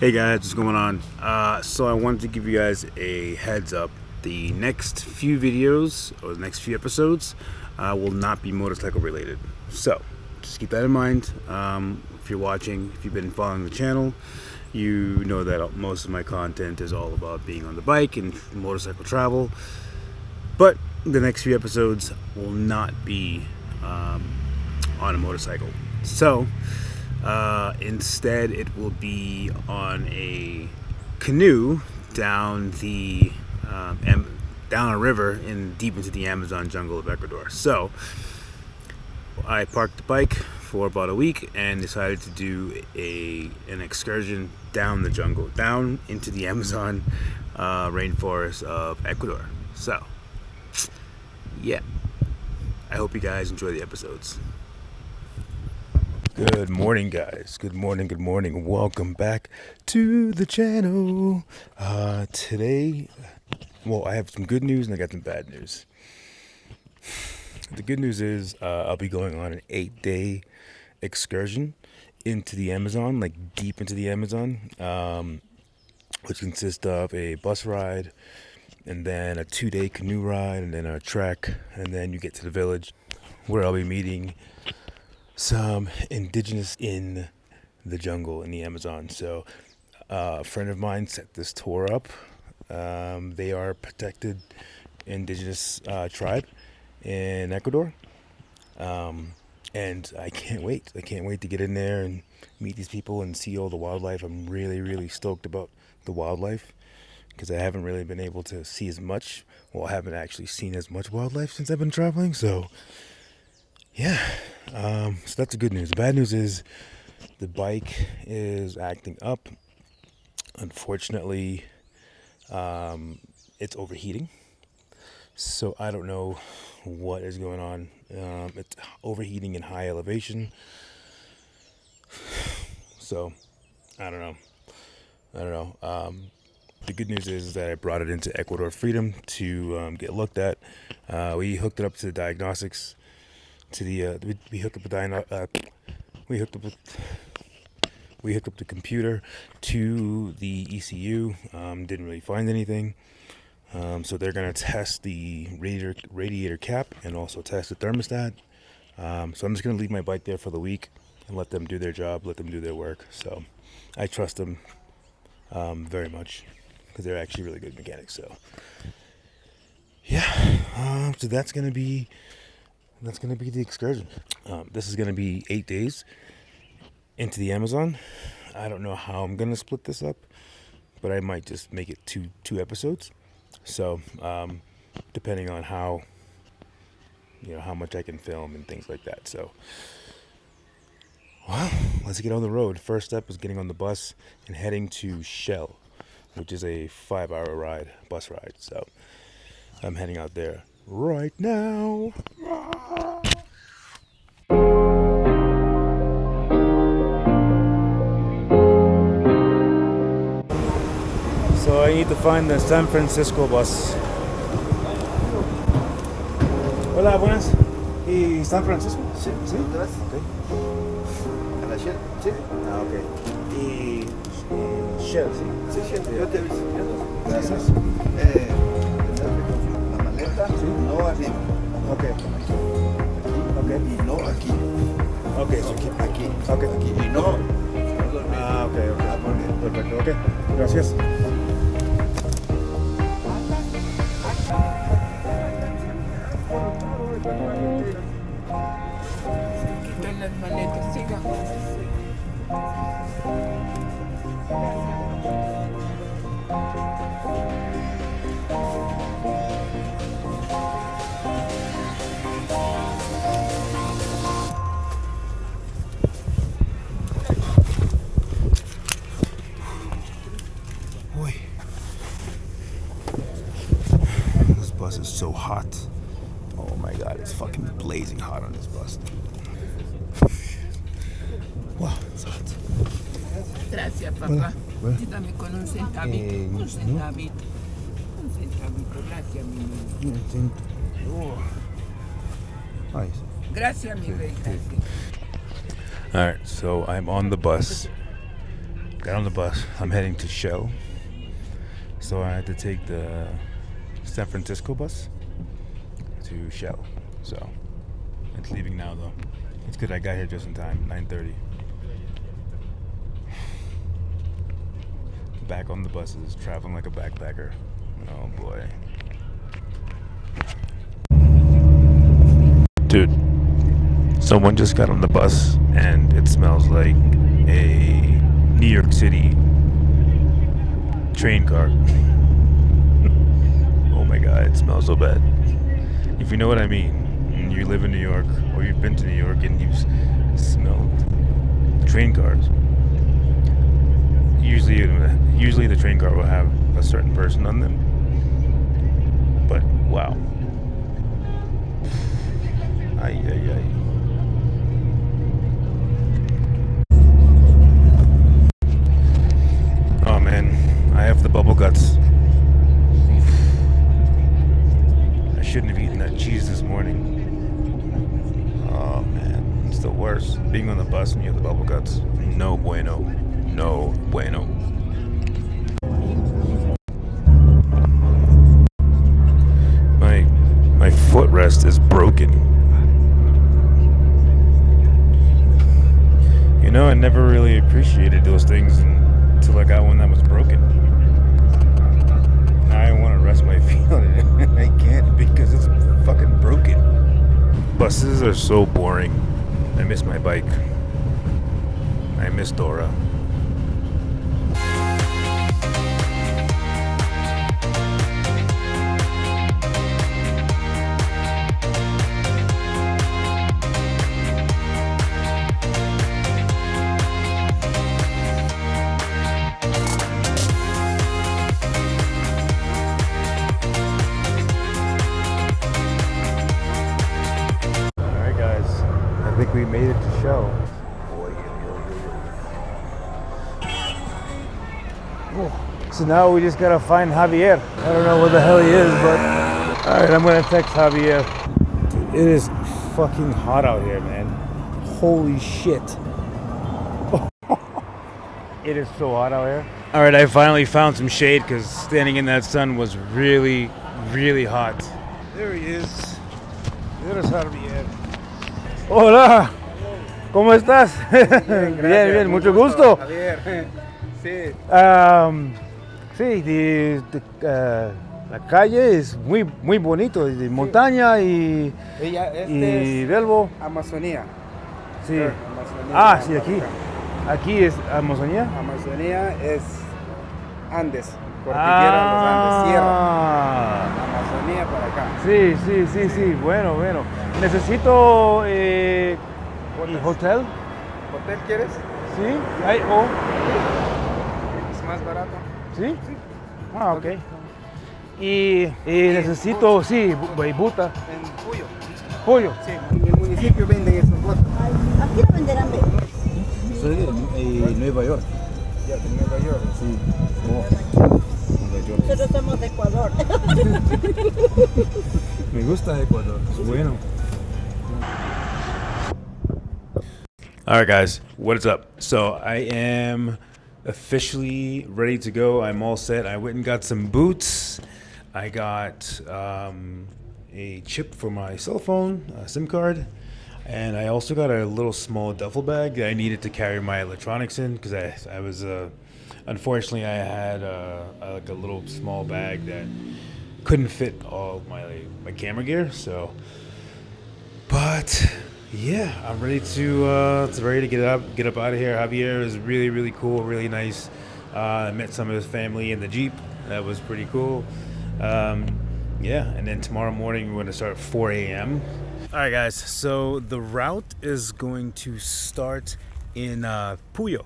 Hey guys, what's going on? So I wanted to give you guys a heads up. The next few videos, or the next few episodes, will not be motorcycle related. So, just keep that in mind. If you're watching, if you've been following the channel, you know that most of my content is all about being on the bike and motorcycle travel. But the next few episodes will not be on a motorcycle. So, instead, it will be on a canoe down a river deep into the Amazon jungle of Ecuador. So, I parked the bike for about a week and decided to do an excursion down the jungle, down into the Amazon rainforest of Ecuador. So, yeah, I hope you guys enjoy the episodes. Good morning, guys. Good morning. Welcome back to the channel. Today, I have some good news and I got some bad news. The good news is I'll be going on an 8-day excursion into the Amazon, like deep into the Amazon, which consists of a bus ride and then a 2-day canoe ride and then a trek, and then you get to the village where I'll be meeting some indigenous in the jungle in the Amazon. So a friend of mine set this tour up. They are a protected indigenous tribe in Ecuador, and I can't wait to get in there and meet these people and see all the wildlife. I'm really stoked about the wildlife because I haven't really been able to see as much. I haven't actually seen as much wildlife since I've been traveling. So yeah, so that's the good news. The bad news is the bike is acting up. Unfortunately, it's overheating. So I don't know what is going on. It's overheating in high elevation. So I don't know. The good news is that I brought it into Ecuador Freedom to get looked at. We hooked it up to the diagnostics. We hooked up the computer to the ECU. Didn't really find anything. So they're gonna test the radiator cap and also test the thermostat. So I'm just gonna leave my bike there for the week and let them do their job, let them do their work. So I trust them very much because they're actually really good mechanics. So yeah, so that's gonna be the excursion. This is gonna be 8 days into the Amazon. I don't know how I'm gonna split this up, but I might just make it two episodes. So depending on how much I can film and things like that. So let's get on the road. First step is getting on the bus and heading to Shell, which is a 5-hour bus ride. So I'm heading out there right now. So I need to find the San Francisco bus. Hola, buenas. ¿Y San Francisco? Sí. Okay. ¿A la Shell? Sí. Ah, ok. ¿Y Shell? Sí, Shell. Yo te aviso. Gracias. La maleta, Sí. no arriba. Ok. Y no aquí. Ok, No, so keep aquí. Ok. Aquí. Y no. Ah, ok. Muy bien. Perfecto, ok. Gracias. Quitan las maletas, siga. Boy, this bus is so hot. Oh my god, it's fucking blazing hot on this bus. Wow, it's hot. Gracias, papá. Bueno. Dame con un centavito. Un no. centavito. Un centavito. Gracias, mi niño. Nice. Gracias, mi rey. Gracias. Alright, so I'm on the bus got on the bus. I'm heading to Shell. So I had to take the San Francisco bus to Shell. So it's leaving now though. It's good I got here just in time, 9:30. Back on the buses, traveling like a backpacker. Oh boy. Dude, someone just got on the bus and it smells like a New York City train car. Oh my god, it smells so bad. If you know what I mean, and you live in New York or you've been to New York and you've smelled train cars, usually the train car will have a certain person on them. But wow. Ay, ay, ay. Oh man, I have the bubble guts. I shouldn't have eaten that cheese this morning. Oh man, it's the worst. Being on the bus and you have the bubble guts. No bueno. No bueno. My footrest is broken. You know, I never really appreciated those things until I got one that was broken. Now I want to rest my feet on it. I can't because it's fucking broken. Buses are so boring. I miss my bike. I miss Dora. I think we made it to Shell. So now we just gotta find Javier. I don't know where the hell he is, but alright, I'm gonna text Javier. Dude, it is fucking hot out here, man. Holy shit. It is so hot out here. Alright, I finally found some shade because standing in that sun was really, really hot. There he is. There's Javier. Hola, ¿cómo estás? Bien, bien, mucho gusto. Javier. Sí. Sí, la calle es muy, muy bonito, de montaña y Delvo. Amazonía. Sí. Amazonía. Sí, aquí. Aquí es Amazonía. Amazonía es Andes, cordillera de los Andes, sierra. Amazonía para acá. Sí, bueno. Necesito hotel. ¿Hotel quieres? Sí, Es más barato. ¿Sí? Ah, ok. Y necesito, buta. En Puyo. Pollo. Sí, en el municipio venden esas botas. Aquí lo venderán. Soy de Nueva York. Ya, de Nueva York. Sí. Nueva York. Nosotros somos de Ecuador. Me gusta Ecuador. Es bueno. Alright guys, what is up? So I am officially ready to go. I'm all set. I went and got some boots. I got a chip for my cell phone, a SIM card, and I also got a little small duffel bag that I needed to carry my electronics in because I was unfortunately I had like a little small bag that couldn't fit all my camera gear. So, but yeah, I'm ready to get up out of here. Javier is really, really cool, really nice. I met some of his family in the Jeep. That was pretty cool. Yeah, and then tomorrow morning we're going to start at 4 a.m. All right, guys. So the route is going to start in Puyo.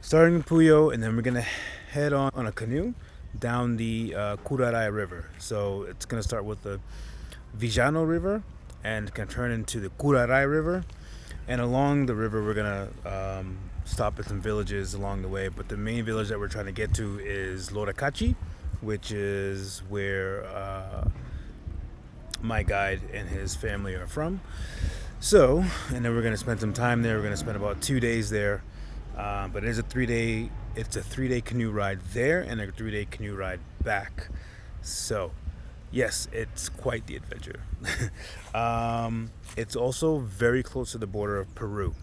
Starting in Puyo, and then we're going to head on a canoe down the Curaray River. So it's going to start with the Villano River and can turn into the Curaray River. And along the river, we're going to stop at some villages along the way. But the main village that we're trying to get to is Loracachi, which is where my guide and his family are from. So, and then we're going to spend some time there. We're going to spend about 2 days there. But it is a 3-day. It's a 3-day canoe ride there and a 3-day canoe ride back. So, yes, it's quite the adventure. It's also very close to the border of Peru.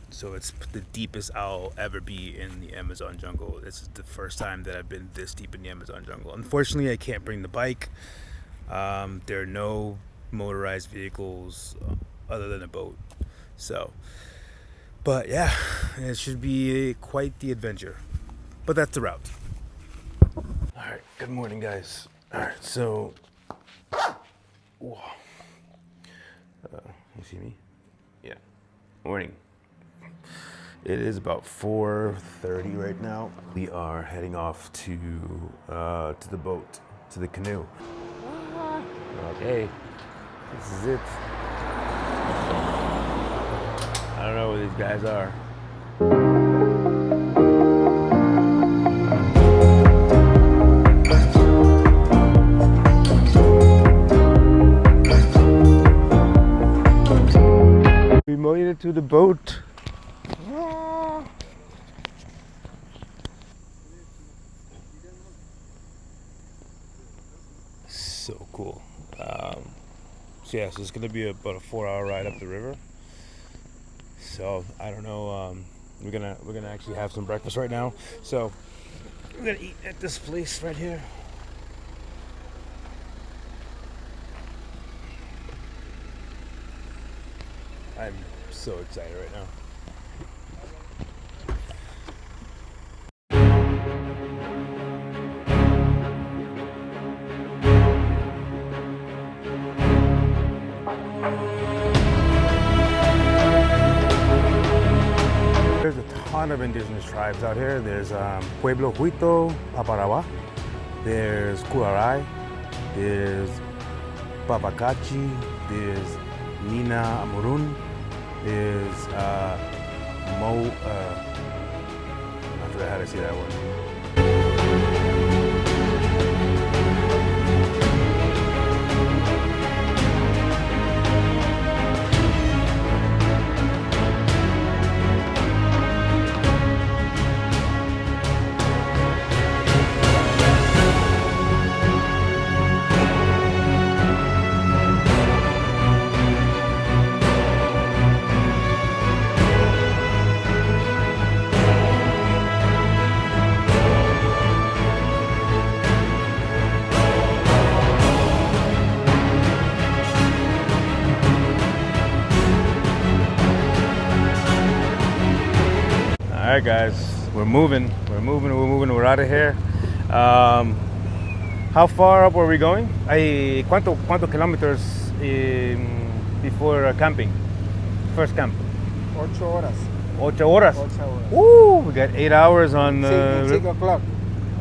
So it's the deepest I'll ever be in the Amazon jungle. This is the first time that I've been this deep in the Amazon jungle. Unfortunately, I can't bring the bike. There are no motorized vehicles other than a boat. So, but yeah, it should be quite the adventure. But that's the route. All right, good morning, guys. All right, so, whoa. You see me? Yeah. Morning. It is about 4:30 right now. We are heading off to the boat, to the canoe. Okay, this is it. I don't know where these guys are. We made it to the boat. So cool. So yeah, so it's gonna be about a 4-hour ride up the river. So I don't know. We're gonna actually have some breakfast right now. So we're gonna eat at this place right here. I'm so excited right now. There's a ton of indigenous tribes out here. There's Pueblo Huito, Aparawa. There's Kuraray. There's Babacachi. There's Nina Amurun. There's I forgot how to say that one. All right, guys, we're moving, we're out of here. How far up were we going? ¿Cuántos kilometers before camping? First camp? 8 horas. 8 horas? 8 horas. Woo, we got 8 hours on the... 6 o'clock.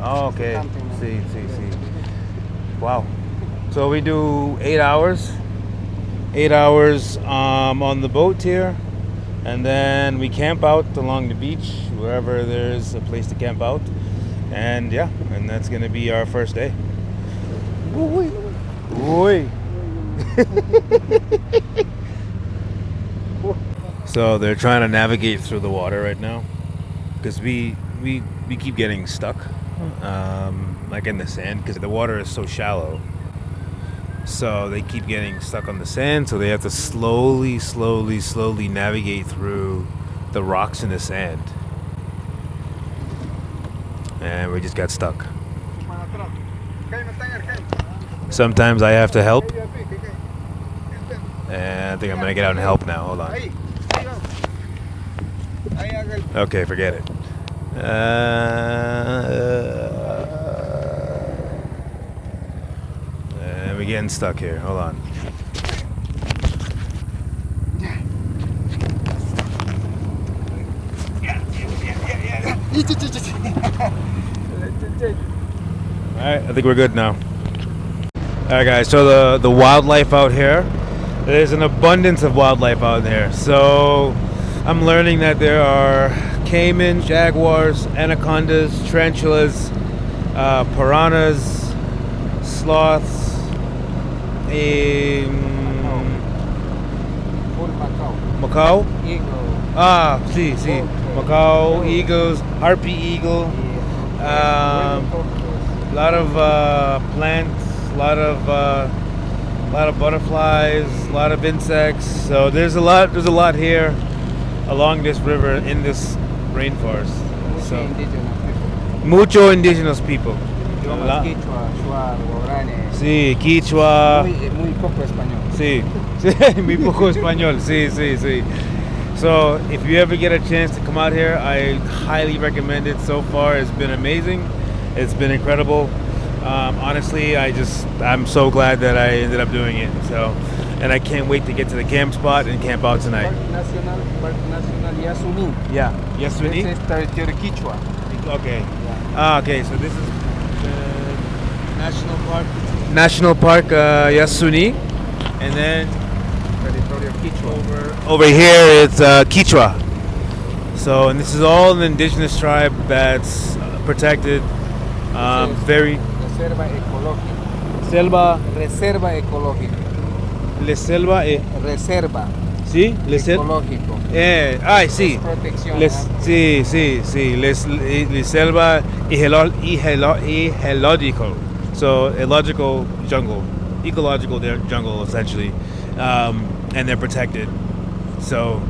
Oh, okay. Camping. See. Wow. So we do 8 hours. 8 hours on the boat here. And then we camp out along the beach, wherever there's a place to camp out. And yeah, and that's gonna be our first day. Oi. So they're trying to navigate through the water right now, because we keep getting stuck, like in the sand, because the water is so shallow. So they keep getting stuck on the sand, so they have to slowly navigate through the rocks in the sand. And we just got stuck. Sometimes I have to help. And I think I'm gonna get out and help now. Hold on. Okay, forget it. And we're getting stuck here. Hold on. Alright, I think we're good now. Alright guys, so the wildlife out here, there's an abundance of wildlife out there. So I'm learning that there are caimans, jaguars, anacondas, tarantulas, piranhas, sloths, Macau? Eagle. Ah, sí. Macau eagles, harpy eagle. A lot of plants, a lot of butterflies, a lot of insects. So there's a lot here along this river in this rainforest. So mucho indigenous people. Idiomas Quichua, Shuar, Guarani. Sí, Quichua. Muy poco español. Sí, muy poco español. Sí. So if you ever get a chance to come out here, I highly recommend it. So far, it's been amazing. It's been incredible. Honestly, I'm so glad that I ended up doing it. So, and I can't wait to get to the camp spot and camp out tonight. Parque Nacional Yasuní. Yeah. Yes, This Winnie? is territory Quichua. Okay. Okay, so this is the National Park Yasuni, and then Territorio Quichua. over here it's Quichua. So, and this is all an indigenous tribe that's protected. Very Reserva ecológica. selva, Reserva ecológica. le selva, Reserva sí, le selva. ecológico. Ay, sí. Protección. Sí, les selva ecological. So ecological jungle, jungle essentially, and they're protected. So,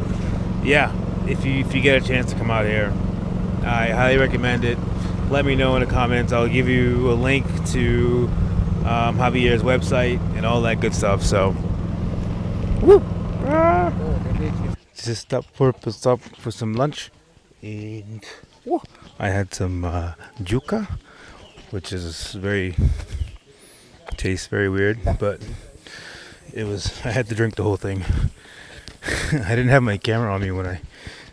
yeah, if you get a chance to come out here, I highly recommend it. Let me know in the comments. I'll give you a link to Javier's website and all that good stuff. So, woo! Just stop for some lunch, and I had some yuca, which tastes very weird, but I had to drink the whole thing. I didn't have my camera on me when I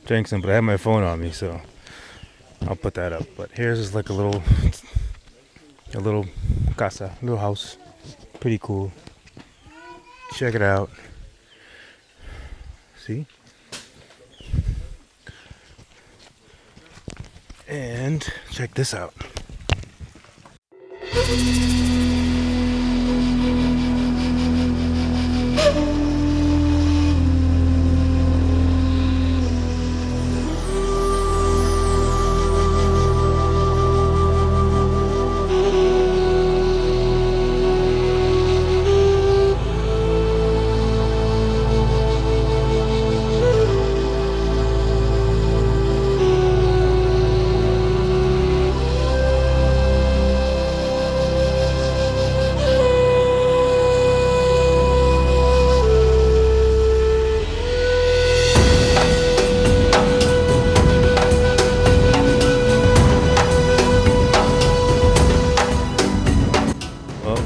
drank some, but I had my phone on me, so I'll put that up. But here's just like a little casa, little house, pretty cool. Check it out. See? And check this out.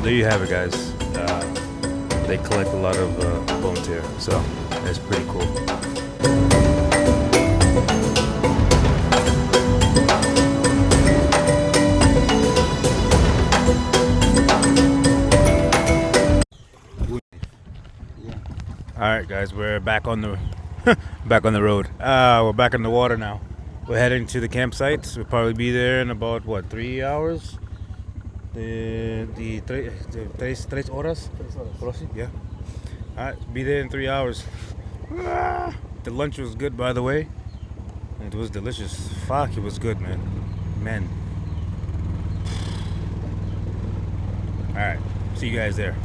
There you have it, guys. They collect a lot of bones here, so it's pretty cool. All right, guys, we're back on the road. We're back on the water now. We're heading to the campsite. We'll probably be there in about 3 hours. Tres horas? Yeah. Alright, be there in 3 hours. The lunch was good, by the way. It was delicious. Fuck, it was good, man. Alright, see you guys there.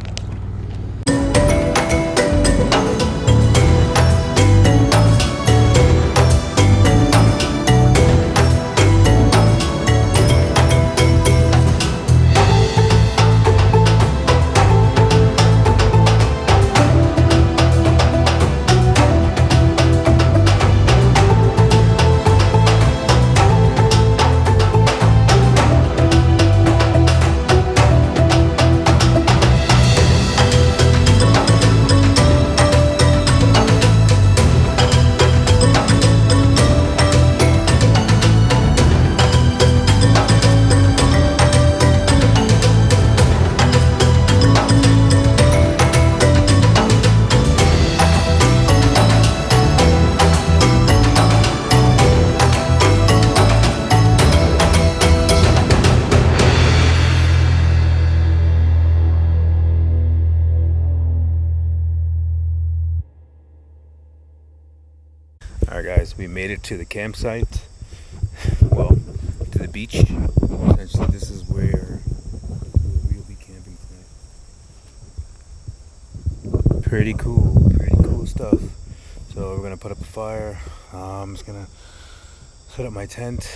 Alright guys, we made it to the campsite. Well, to the beach. Essentially this is where we'll be camping tonight. Pretty cool stuff. So we're gonna put up a fire. I'm just gonna set up my tent.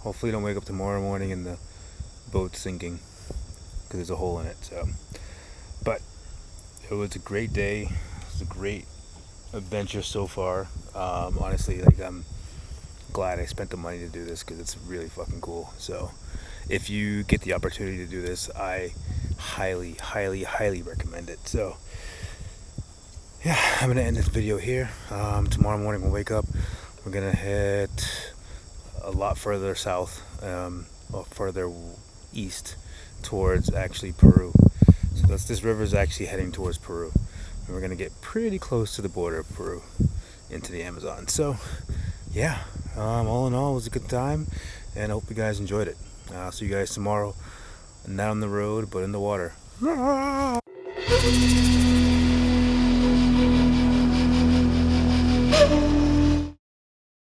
Hopefully don't wake up tomorrow morning and the boat's sinking because there's a hole in it. So, but it was a great day. It was a great adventure so far. Honestly, like I'm glad I spent the money to do this because it's really fucking cool. So if you get the opportunity to do this, I highly recommend it. So yeah, I'm gonna end this video here. Tomorrow morning we'll wake up, we're gonna head a lot further south, or further east towards actually Peru. So this river is actually heading towards Peru, and we're gonna get pretty close to the border of Peru into the Amazon. So yeah, all in all, it was a good time, and I hope you guys enjoyed it. I'll see you guys tomorrow, not on the road but in the water.